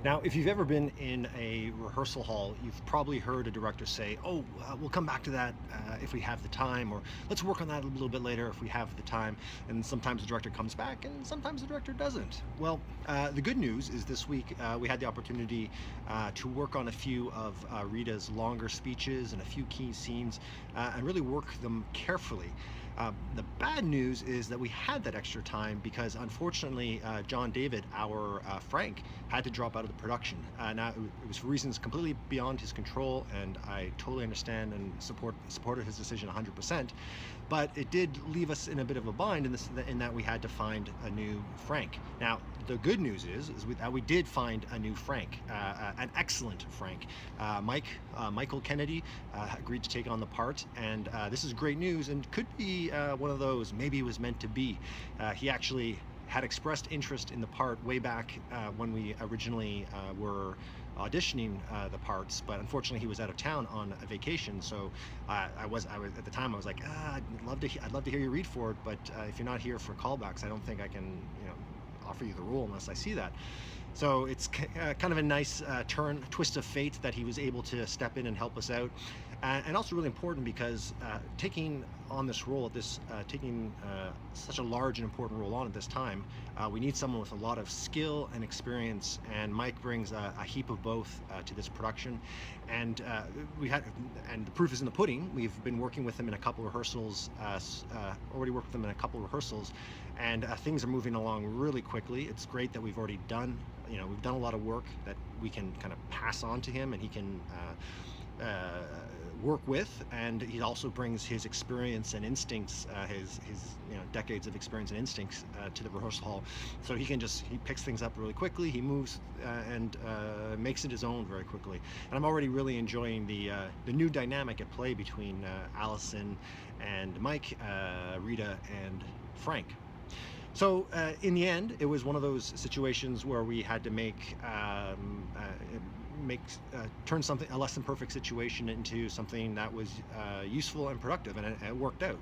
Now, if you've ever been in a rehearsal hall, you've probably heard a director say, "Oh, we'll come back to that if we have the time," or "Let's work on that a little bit later if we have the time." And sometimes the director comes back, and sometimes the director doesn't. Well, the good news is this week we had the opportunity to work on a few of Rita's longer speeches and a few key scenes, and really work them carefully. The bad news is that we had that extra time because, unfortunately, John David, our Frank, had to drop out of the production. Now, it was for reasons completely beyond his control, and I totally understand and supported his decision 100%. But it did leave us in a bit of a bind in that we had to find a new Frank. Now, the good news is that we did find a new Frank, an excellent Frank. Michael Kennedy agreed to take on the part, and this is great news and could be one of those maybe it was meant to be. He actually had expressed interest in the part way back when we originally were auditioning the parts, but unfortunately he was out of town on a vacation. So I was at the time I was like, I'd love to hear you read for it, but if you're not here for callbacks, I don't think I can offer you the role unless I see that. So it's kind of a nice twist of fate that he was able to step in and help us out, and also really important because taking on this role at this, taking such a large and important role on at this time, we need someone with a lot of skill and experience, and Mike brings a heap of both to this production, and and the proof is in the pudding. We've been working with him in a couple rehearsals, already worked with him in a couple rehearsals, and things are moving along really quickly. It's great that we've already done we've done a lot of work that we can kind of pass on to him, and he can work with, and he also brings his experience and instincts, his decades of experience and instincts to the rehearsal hall. So he picks things up really quickly. He moves and makes it his own very quickly. And I'm already really enjoying the new dynamic at play between Allison and Mike, Rita and Frank. So in the end, it was one of those situations where we had to turn a less than perfect situation into something that was useful and productive, and it worked out.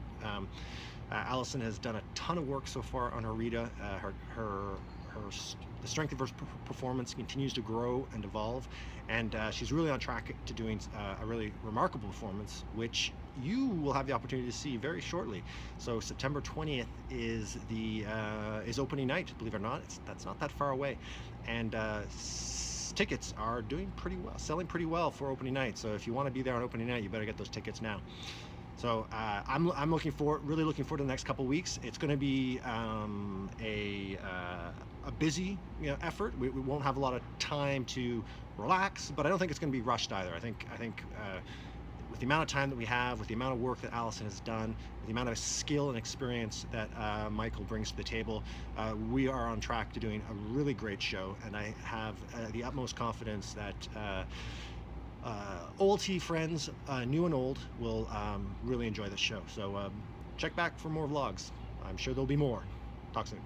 Allison has done a ton of work so far on her Rita. The strength of her performance continues to grow and evolve, and she's really on track to doing a really remarkable performance, which you will have the opportunity to see very shortly. So September 20th is opening night. Believe it or not, that's not that far away, and tickets are doing pretty well, selling pretty well for opening night. So if you want to be there on opening night, you better get those tickets now. So I'm really looking forward to the next couple weeks. It's going to be a busy effort. We won't have a lot of time to relax, but I don't think it's going to be rushed either. I think with the amount of time that we have, with the amount of work that Allison has done, with the amount of skill and experience that Michael brings to the table, we are on track to doing a really great show. And I have the utmost confidence that OLT friends, new and old, will really enjoy this show. So check back for more vlogs. I'm sure there'll be more. Talk soon.